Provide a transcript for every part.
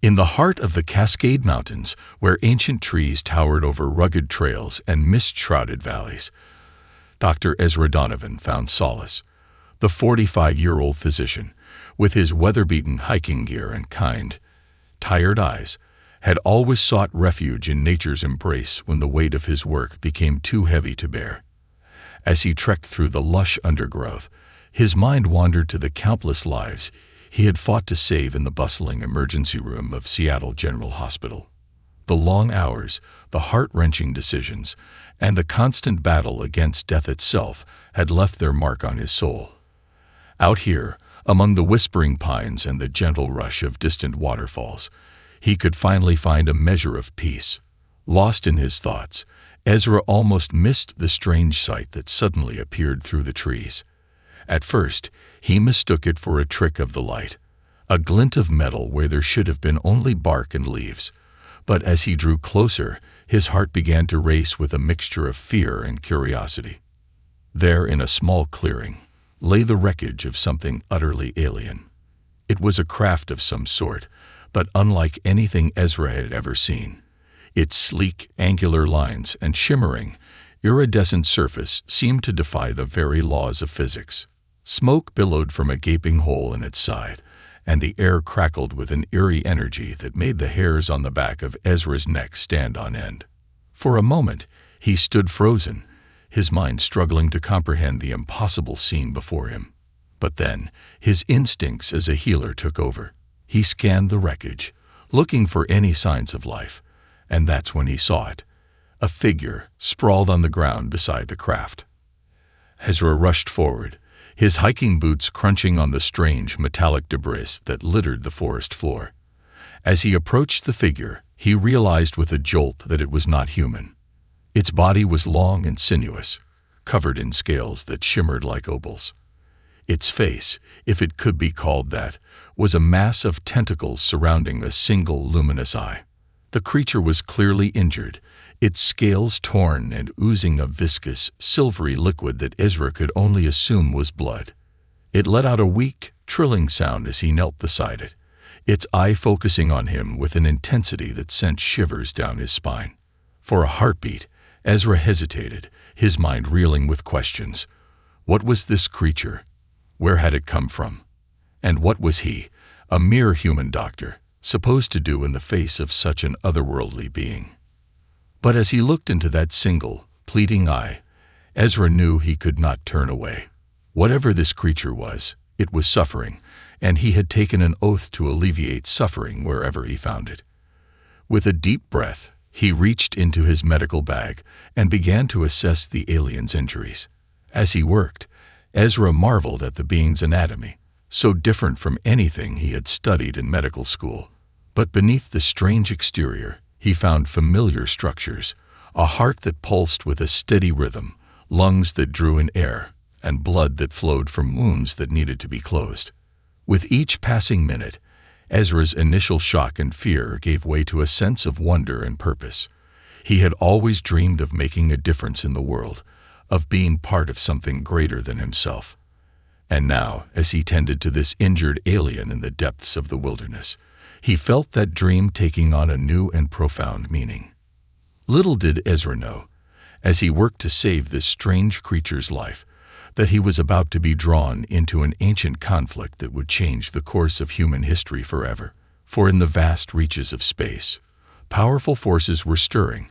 In the heart of the Cascade Mountains, where ancient trees towered over rugged trails and mist-shrouded valleys, Dr. Ezra Donovan found solace. The 45-year-old physician, with his weather-beaten hiking gear and kind, tired eyes, had always sought refuge in nature's embrace when the weight of his work became too heavy to bear. As he trekked through the lush undergrowth, his mind wandered to the countless lives he had fought to save in the bustling emergency room of Seattle General Hospital. The long hours, the heart-wrenching decisions, and the constant battle against death itself had left their mark on his soul. Out here, among the whispering pines and the gentle rush of distant waterfalls, he could finally find a measure of peace. Lost in his thoughts, Ezra almost missed the strange sight that suddenly appeared through the trees. At first, he mistook it for a trick of the light, a glint of metal where there should have been only bark and leaves. But as he drew closer, his heart began to race with a mixture of fear and curiosity. There, in a small clearing, lay the wreckage of something utterly alien. It was a craft of some sort, but unlike anything Ezra had ever seen. Its sleek, angular lines and shimmering, iridescent surface seemed to defy the very laws of physics. Smoke billowed from a gaping hole in its side, and the air crackled with an eerie energy that made the hairs on the back of Ezra's neck stand on end. For a moment, he stood frozen, his mind struggling to comprehend the impossible scene before him. But then, his instincts as a healer took over. He scanned the wreckage, looking for any signs of life, and that's when he saw it. A figure sprawled on the ground beside the craft. Ezra rushed forward, his hiking boots crunching on the strange metallic debris that littered the forest floor. As he approached the figure, he realized with a jolt that it was not human. Its body was long and sinuous, covered in scales that shimmered like opals. Its face, if it could be called that, was a mass of tentacles surrounding a single luminous eye. The creature was clearly injured, its scales torn and oozing a viscous, silvery liquid that Ezra could only assume was blood. It let out a weak, trilling sound as he knelt beside it, its eye focusing on him with an intensity that sent shivers down his spine. For a heartbeat, Ezra hesitated, his mind reeling with questions. What was this creature? Where had it come from? And what was he, a mere human doctor, supposed to do in the face of such an otherworldly being? But as he looked into that single, pleading eye, Ezra knew he could not turn away. Whatever this creature was, it was suffering, and he had taken an oath to alleviate suffering wherever he found it. With a deep breath, he reached into his medical bag and began to assess the alien's injuries. As he worked, Ezra marveled at the being's anatomy, so different from anything he had studied in medical school. But beneath the strange exterior, he found familiar structures, a heart that pulsed with a steady rhythm, lungs that drew in air, and blood that flowed from wounds that needed to be closed. With each passing minute, Ezra's initial shock and fear gave way to a sense of wonder and purpose. He had always dreamed of making a difference in the world, of being part of something greater than himself. And now, as he tended to this injured alien in the depths of the wilderness, he felt that dream taking on a new and profound meaning. Little did Ezra know, as he worked to save this strange creature's life, that he was about to be drawn into an ancient conflict that would change the course of human history forever. For in the vast reaches of space, powerful forces were stirring,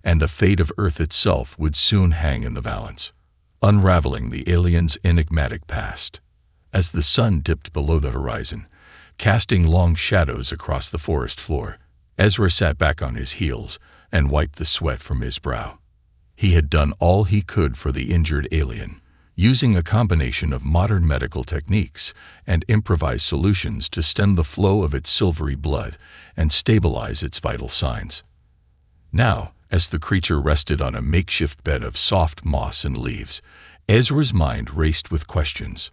and the fate of Earth itself would soon hang in the balance, unraveling the alien's enigmatic past. As the sun dipped below the horizon, casting long shadows across the forest floor, Ezra sat back on his heels and wiped the sweat from his brow. He had done all he could for the injured alien, using a combination of modern medical techniques and improvised solutions to stem the flow of its silvery blood and stabilize its vital signs. Now, as the creature rested on a makeshift bed of soft moss and leaves, Ezra's mind raced with questions.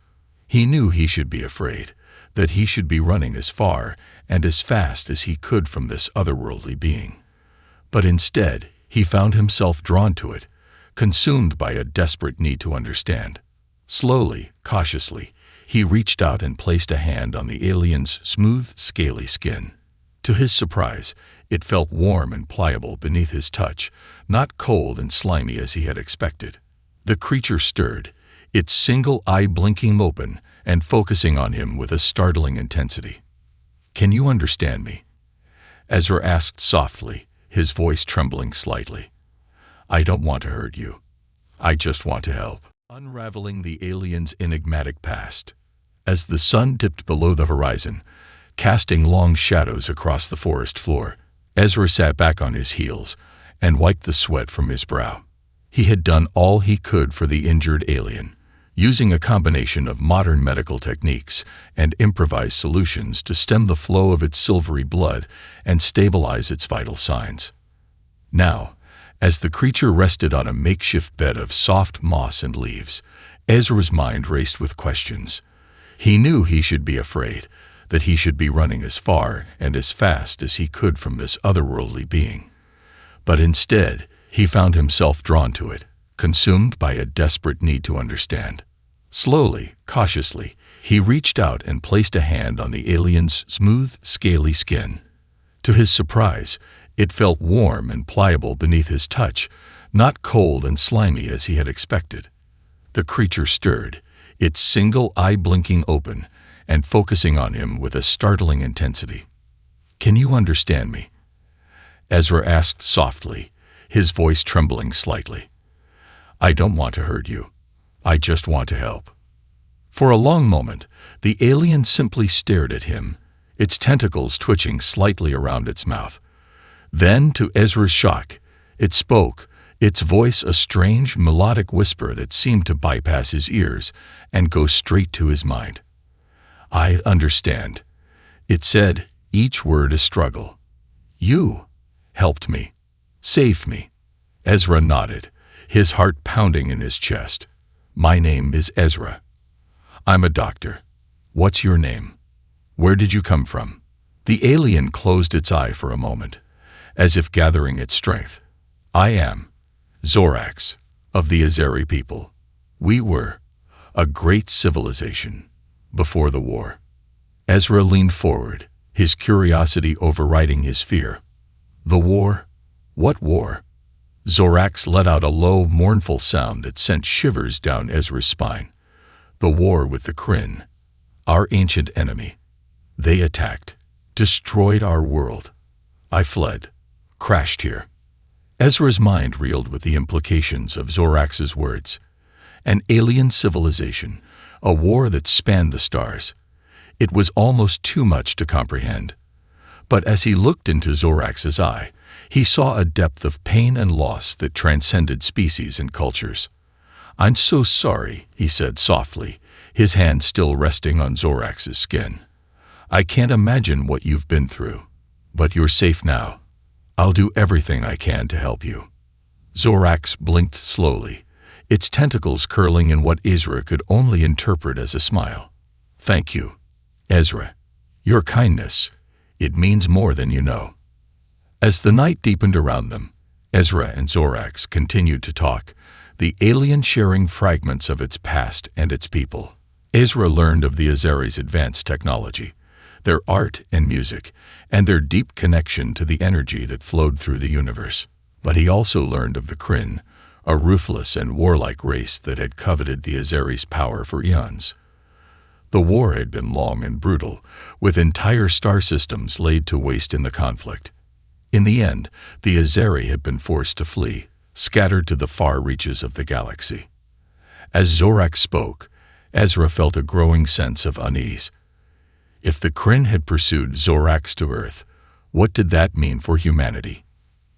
He knew he should be afraid, that he should be running as far and as fast as he could from this otherworldly being. But instead, he found himself drawn to it, consumed by a desperate need to understand. Slowly, cautiously, he reached out and placed a hand on the alien's smooth, scaly skin. To his surprise, it felt warm and pliable beneath his touch, not cold and slimy as he had expected. The creature stirred, its single eye blinking open and focusing on him with a startling intensity. "Can you understand me?" Ezra asked softly, his voice trembling slightly. "I don't want to hurt you. I just want to help." Unraveling the alien's enigmatic past. As the sun dipped below the horizon, casting long shadows across the forest floor, Ezra sat back on his heels and wiped the sweat from his brow. He had done all he could for the injured alien, using a combination of modern medical techniques and improvised solutions to stem the flow of its silvery blood and stabilize its vital signs. Now, as the creature rested on a makeshift bed of soft moss and leaves, Ezra's mind raced with questions. He knew he should be afraid, that he should be running as far and as fast as he could from this otherworldly being. But instead, he found himself drawn to it, consumed by a desperate need to understand. Slowly, cautiously, he reached out and placed a hand on the alien's smooth, scaly skin. To his surprise, it felt warm and pliable beneath his touch, not cold and slimy as he had expected. The creature stirred, its single eye blinking open and focusing on him with a startling intensity. "Can you understand me?" Ezra asked softly, his voice trembling slightly. "I don't want to hurt you. I just want to help." For a long moment, the alien simply stared at him, its tentacles twitching slightly around its mouth. Then, to Ezra's shock, it spoke, its voice a strange, melodic whisper that seemed to bypass his ears and go straight to his mind. "I understand," it said, each word a struggle. "You helped me, saved me." Ezra nodded, his heart pounding in his chest. "My name is Ezra. I'm a doctor. What's your name? Where did you come from?" The alien closed its eye for a moment, as if gathering its strength. "I am Zorax, of the Azeri people. We were a great civilization before the war." Ezra leaned forward, his curiosity overriding his fear. "The war? What war?" Zorax let out a low, mournful sound that sent shivers down Ezra's spine. "The war with the Kryn, our ancient enemy. They attacked, destroyed our world. I fled, crashed here." Ezra's mind reeled with the implications of Zorax's words. An alien civilization, a war that spanned the stars. It was almost too much to comprehend. But as he looked into Zorax's eye, he saw a depth of pain and loss that transcended species and cultures. "I'm so sorry," he said softly, his hand still resting on Zorax's skin. "I can't imagine what you've been through. But you're safe now. I'll do everything I can to help you." Zorax blinked slowly, its tentacles curling in what Ezra could only interpret as a smile. "Thank you, Ezra. Your kindness, it means more than you know." As the night deepened around them, Ezra and Zorax continued to talk, the alien sharing fragments of its past and its people. Ezra learned of the Azeri's advanced technology, their art and music, and their deep connection to the energy that flowed through the universe. But he also learned of the Kryn, a ruthless and warlike race that had coveted the Azeri's power for eons. The war had been long and brutal, with entire star systems laid to waste in the conflict. In the end, the Azeri had been forced to flee, scattered to the far reaches of the galaxy. As Zorax spoke, Ezra felt a growing sense of unease. If the Kryn had pursued Zorax to Earth, what did that mean for humanity?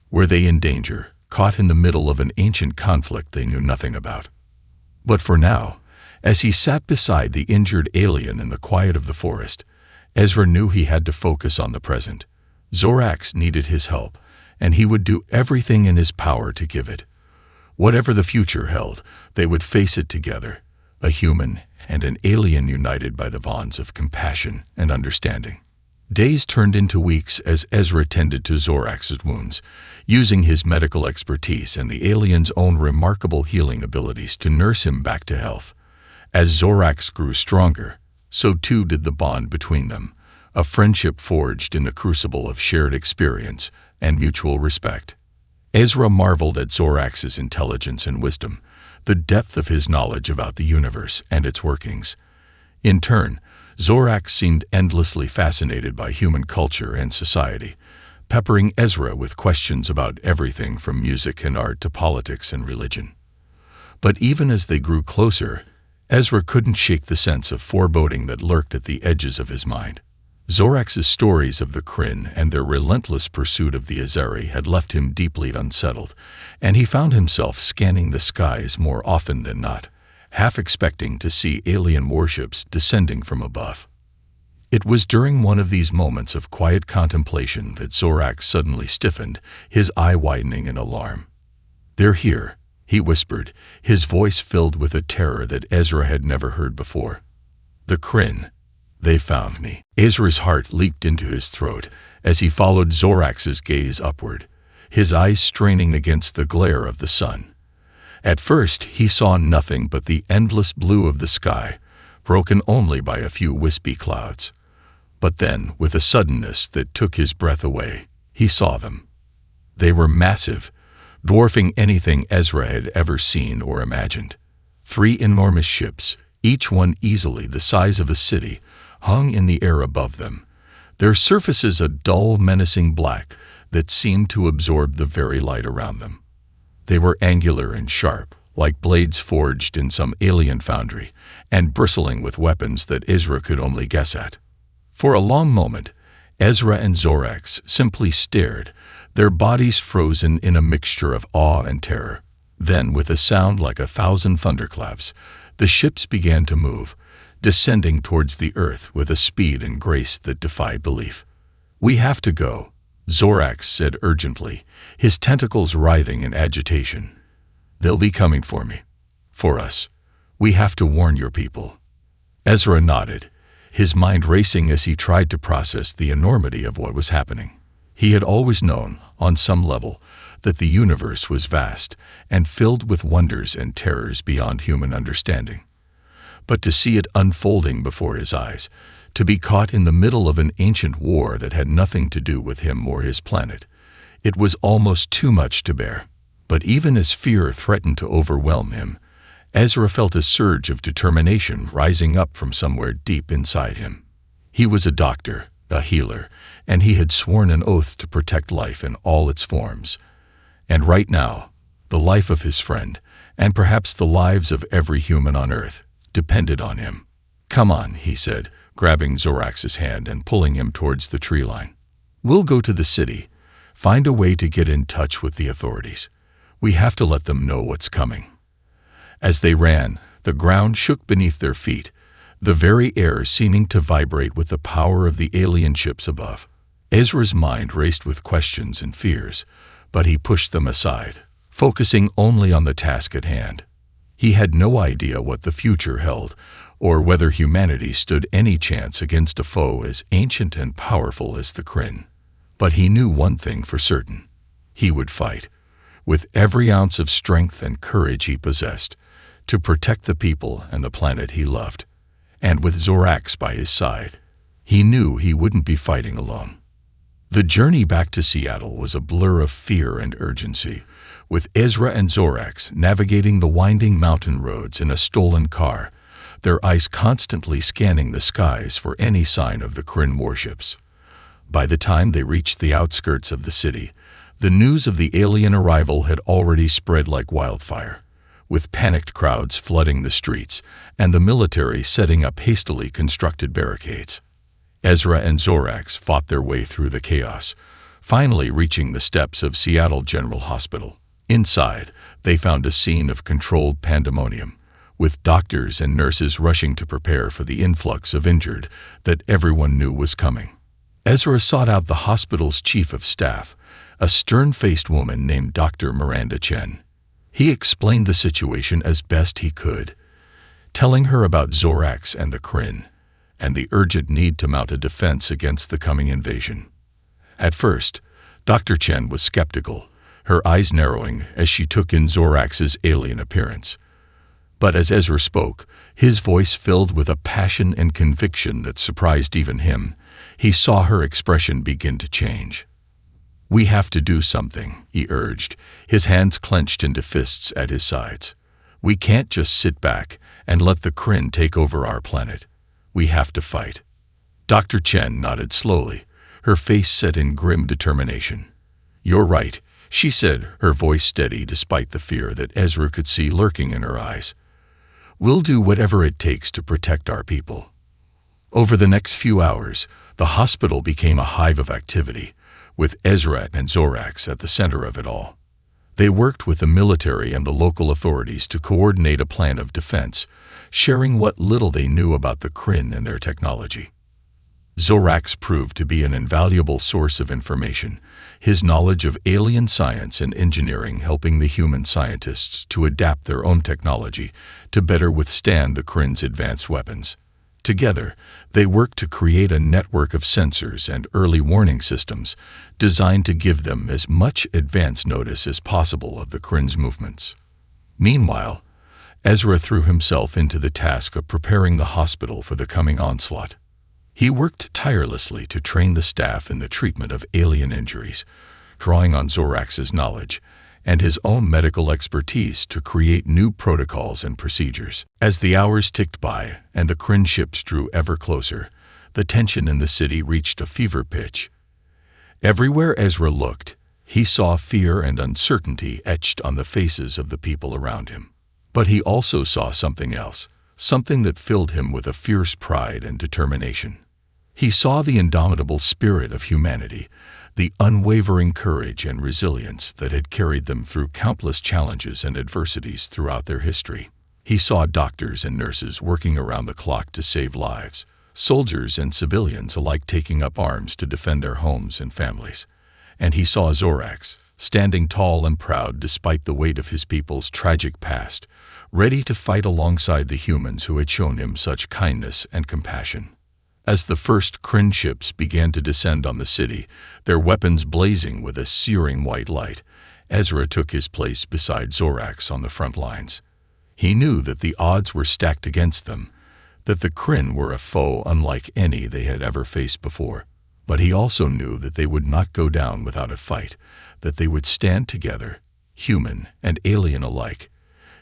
Were they in danger, caught in the middle of an ancient conflict they knew nothing about? But for now, as he sat beside the injured alien in the quiet of the forest, Ezra knew he had to focus on the present. Zorax needed his help, and he would do everything in his power to give it. Whatever the future held, they would face it together, a human and an alien united by the bonds of compassion and understanding. Days turned into weeks as Ezra tended to Zorax's wounds, using his medical expertise and the alien's own remarkable healing abilities to nurse him back to health. As Zorax grew stronger, so too did the bond between them, a friendship forged in the crucible of shared experience and mutual respect. Ezra marveled at Zorax's intelligence and wisdom, the depth of his knowledge about the universe and its workings. In turn, Zorax seemed endlessly fascinated by human culture and society, peppering Ezra with questions about everything from music and art to politics and religion. But even as they grew closer, Ezra couldn't shake the sense of foreboding that lurked at the edges of his mind. Zorax's stories of the Kryn and their relentless pursuit of the Azeri had left him deeply unsettled, and he found himself scanning the skies more often than not, half expecting to see alien warships descending from above. It was during one of these moments of quiet contemplation that Zorax suddenly stiffened, his eye widening in alarm. "They're here," he whispered, his voice filled with a terror that Ezra had never heard before. "The Kryn. They found me." Ezra's heart leaped into his throat as he followed Zorax's gaze upward, his eyes straining against the glare of the sun. At first, he saw nothing but the endless blue of the sky, broken only by a few wispy clouds. But then, with a suddenness that took his breath away, he saw them. They were massive, dwarfing anything Ezra had ever seen or imagined. 3 enormous ships, each one easily the size of a city, hung in the air above them, their surfaces a dull, menacing black that seemed to absorb the very light around them. They were angular and sharp, like blades forged in some alien foundry, and bristling with weapons that Ezra could only guess at. For a long moment, Ezra and Zorax simply stared, their bodies frozen in a mixture of awe and terror. Then, with a sound like 1,000 thunderclaps, the ships began to move, descending towards the earth with a speed and grace that defied belief. "We have to go," Zorax said urgently, his tentacles writhing in agitation. "They'll be coming for me. For us. We have to warn your people." Ezra nodded, his mind racing as he tried to process the enormity of what was happening. He had always known, on some level, that the universe was vast and filled with wonders and terrors beyond human understanding. But to see it unfolding before his eyes, to be caught in the middle of an ancient war that had nothing to do with him or his planet, it was almost too much to bear. But even as fear threatened to overwhelm him, Ezra felt a surge of determination rising up from somewhere deep inside him. He was a doctor, a healer, and he had sworn an oath to protect life in all its forms. And right now, the life of his friend, and perhaps the lives of every human on Earth, depended on him. "Come on," he said, grabbing Zorax's hand and pulling him towards the tree line. "We'll go to the city, find a way to get in touch with the authorities. We have to let them know what's coming." As they ran, the ground shook beneath their feet, the very air seeming to vibrate with the power of the alien ships above. Ezra's mind raced with questions and fears, but he pushed them aside, focusing only on the task at hand. He had no idea what the future held, or whether humanity stood any chance against a foe as ancient and powerful as the Kryn. But he knew one thing for certain. He would fight, with every ounce of strength and courage he possessed, to protect the people and the planet he loved. And with Zorax by his side, he knew he wouldn't be fighting alone. The journey back to Seattle was a blur of fear and urgency, with Ezra and Zorax navigating the winding mountain roads in a stolen car, their eyes constantly scanning the skies for any sign of the Kryn warships. By the time they reached the outskirts of the city, the news of the alien arrival had already spread like wildfire, with panicked crowds flooding the streets and the military setting up hastily constructed barricades. Ezra and Zorax fought their way through the chaos, finally reaching the steps of Seattle General Hospital. Inside, they found a scene of controlled pandemonium, with doctors and nurses rushing to prepare for the influx of injured that everyone knew was coming. Ezra sought out the hospital's chief of staff, a stern-faced woman named Dr. Miranda Chen. He explained the situation as best he could, telling her about Zorax and the Kryn, and the urgent need to mount a defense against the coming invasion. At first, Dr. Chen was skeptical, her eyes narrowing as she took in Zorax's alien appearance. But as Ezra spoke, his voice filled with a passion and conviction that surprised even him, He saw her expression begin to change. "We have to do something," he urged, his hands clenched into fists at his sides. "We can't just sit back and let the Kryn take over our planet. We have to fight." Dr. Chen nodded slowly, her face set in grim determination. "You're right," she said, her voice steady despite the fear that Ezra could see lurking in her eyes. "We'll do whatever it takes to protect our people." Over the next few hours, the hospital became a hive of activity, with Ezra and Zorax at the center of it all. They worked with the military and the local authorities to coordinate a plan of defense, sharing what little they knew about the Kryn and their technology. Zorax proved to be an invaluable source of information, his knowledge of alien science and engineering helping the human scientists to adapt their own technology to better withstand the Kryn's advanced weapons. Together, they worked to create a network of sensors and early warning systems designed to give them as much advance notice as possible of the Kryn's movements. Meanwhile, Ezra threw himself into the task of preparing the hospital for the coming onslaught. He worked tirelessly to train the staff in the treatment of alien injuries, drawing on Zorax's knowledge and his own medical expertise to create new protocols and procedures. As the hours ticked by and the Kryn ships drew ever closer, the tension in the city reached a fever pitch. Everywhere Ezra looked, he saw fear and uncertainty etched on the faces of the people around him. But he also saw something else, something that filled him with a fierce pride and determination. He saw the indomitable spirit of humanity, the unwavering courage and resilience that had carried them through countless challenges and adversities throughout their history. He saw doctors and nurses working around the clock to save lives, soldiers and civilians alike taking up arms to defend their homes and families. And he saw Zorax, standing tall and proud despite the weight of his people's tragic past, ready to fight alongside the humans who had shown him such kindness and compassion. As the first Kryn ships began to descend on the city, their weapons blazing with a searing white light, Ezra took his place beside Zorax on the front lines. He knew that the odds were stacked against them, that the Kryn were a foe unlike any they had ever faced before. But he also knew that they would not go down without a fight, that they would stand together, human and alien alike,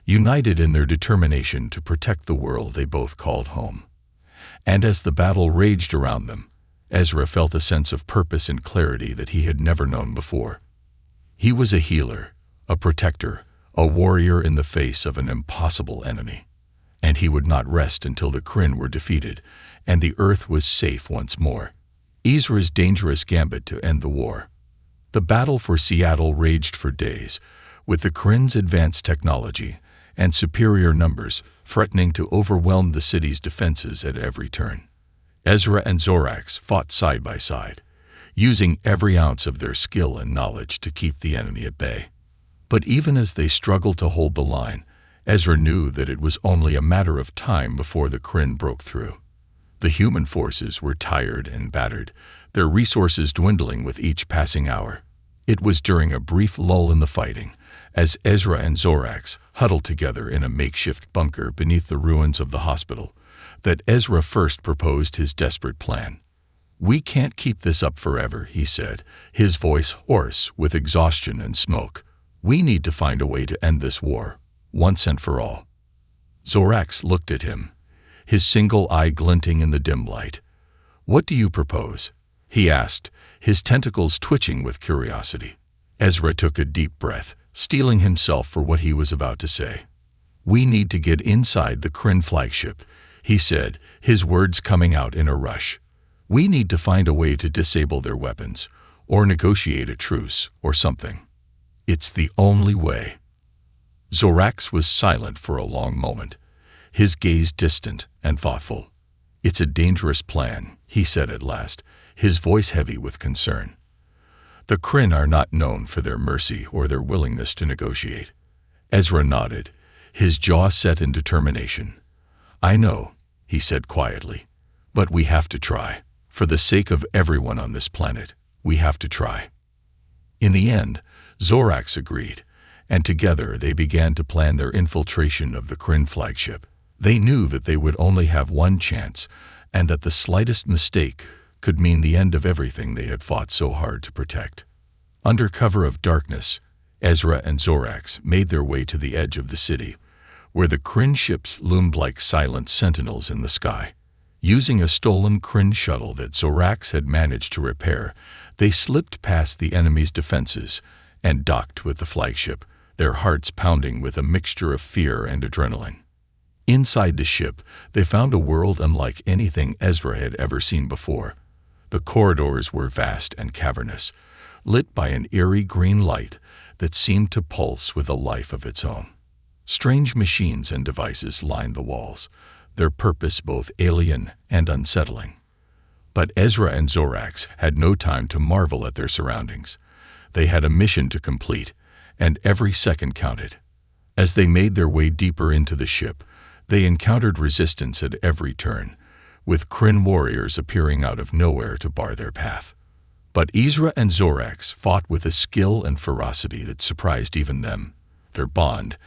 united in their determination to protect the world they both called home. And as the battle raged around them, Ezra felt a sense of purpose and clarity that he had never known before. He was a healer, a protector, a warrior in the face of an impossible enemy. And he would not rest until the Kryn were defeated and the Earth was safe once more. Ezra's dangerous gambit to end the war. The battle for Seattle raged for days, with the Kryn's advanced technology and superior numbers threatening to overwhelm the city's defenses at every turn. Ezra and Zorax fought side by side, using every ounce of their skill and knowledge to keep the enemy at bay. But even as they struggled to hold the line, Ezra knew that it was only a matter of time before the Kryn broke through. The human forces were tired and battered, their resources dwindling with each passing hour. It was during a brief lull in the fighting, as Ezra and Zorax huddled together in a makeshift bunker beneath the ruins of the hospital, that Ezra first proposed his desperate plan. "We can't keep this up forever," he said, his voice hoarse with exhaustion and smoke. "We need to find a way to end this war, once and for all." Zorax looked at him, his single eye glinting in the dim light. "What do you propose?" he asked, his tentacles twitching with curiosity. Ezra took a deep breath, steeling himself for what he was about to say. "We need to get inside the Kryn flagship," he said, his words coming out in a rush. "We need to find a way to disable their weapons, or negotiate a truce, or something. It's the only way." Zorax was silent for a long moment, his gaze distant and thoughtful. "It's a dangerous plan," he said at last, his voice heavy with concern. "The Kryn are not known for their mercy or their willingness to negotiate." Ezra nodded, his jaw set in determination. "I know," he said quietly, "but we have to try. For the sake of everyone on this planet, we have to try." In the end, Zorax agreed, and together they began to plan their infiltration of the Kryn flagship. They knew that they would only have one chance, and that the slightest mistake could mean the end of everything they had fought so hard to protect. Under cover of darkness, Ezra and Zorax made their way to the edge of the city, where the Kryn ships loomed like silent sentinels in the sky. Using a stolen Kryn shuttle that Zorax had managed to repair, they slipped past the enemy's defenses and docked with the flagship, their hearts pounding with a mixture of fear and adrenaline. Inside the ship, they found a world unlike anything Ezra had ever seen before. The corridors were vast and cavernous, lit by an eerie green light that seemed to pulse with a life of its own. Strange machines and devices lined the walls, their purpose both alien and unsettling. But Ezra and Zorax had no time to marvel at their surroundings. They had a mission to complete, and every second counted. As they made their way deeper into the ship, they encountered resistance at every turn, with Kryn warriors appearing out of nowhere to bar their path. But Ezra and Zorax fought with a skill and ferocity that surprised even them, their bond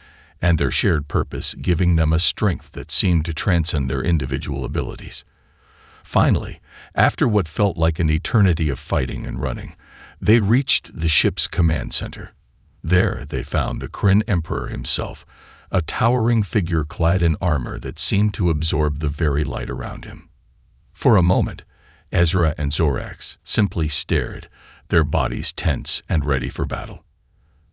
and their shared purpose giving them a strength that seemed to transcend their individual abilities. Finally, after what felt like an eternity of fighting and running, they reached the ship's command center. There they found the Kryn Emperor himself, a towering figure clad in armor that seemed to absorb the very light around him. For a moment, Ezra and Zorax simply stared, their bodies tense and ready for battle.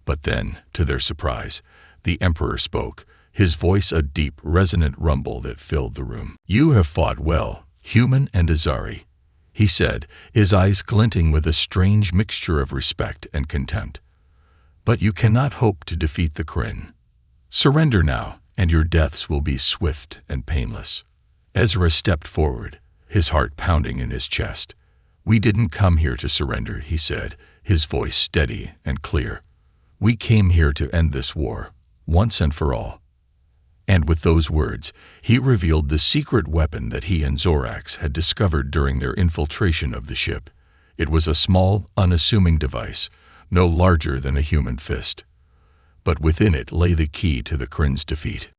But then, to their surprise, the Emperor spoke, his voice a deep, resonant rumble that filled the room. "You have fought well, human and Azari," he said, his eyes glinting with a strange mixture of respect and contempt. "But you cannot hope to defeat the Kryn. Surrender now, and your deaths will be swift and painless." Ezra stepped forward, his heart pounding in his chest. "We didn't come here to surrender," he said, his voice steady and clear. "We came here to end this war, once and for all." And with those words, he revealed the secret weapon that he and Zorax had discovered during their infiltration of the ship. It was a small, unassuming device, no larger than a human fist. But within it lay the key to the Kryn's defeat.